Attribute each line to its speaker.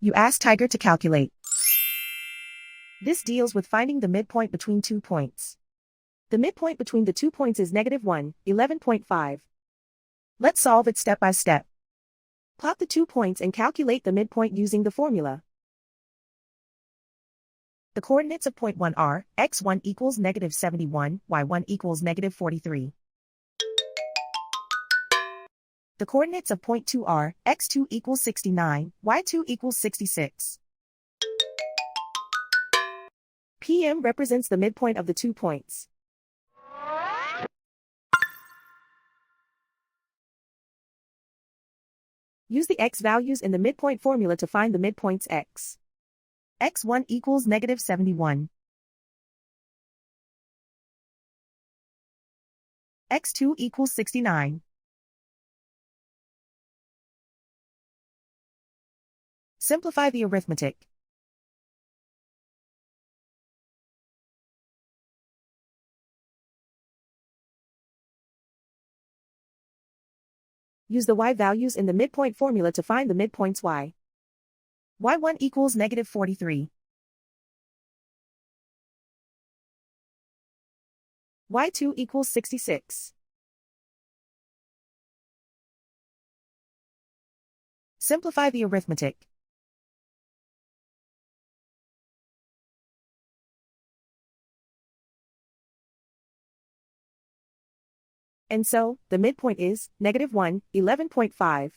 Speaker 1: You ask Tiger to calculate. This deals with finding the midpoint between 2 points. The midpoint between the 2 points is -1, 11.5. Let's solve it step by step. Plot the 2 points and calculate the midpoint using the formula. The coordinates of point 1 are, x1 equals -71, y1 equals -43. The coordinates of point 2 are, x2 equals 69, y2 equals 66. PM represents the midpoint of the 2 points. Use the x values in the midpoint formula to find the midpoints x. x1 equals -71. x2 equals 69. Simplify the arithmetic. Use the y values in the midpoint formula to find the midpoints y. y1 equals -43. y2 equals 66. Simplify the arithmetic. And so, the midpoint is -1, 11.5.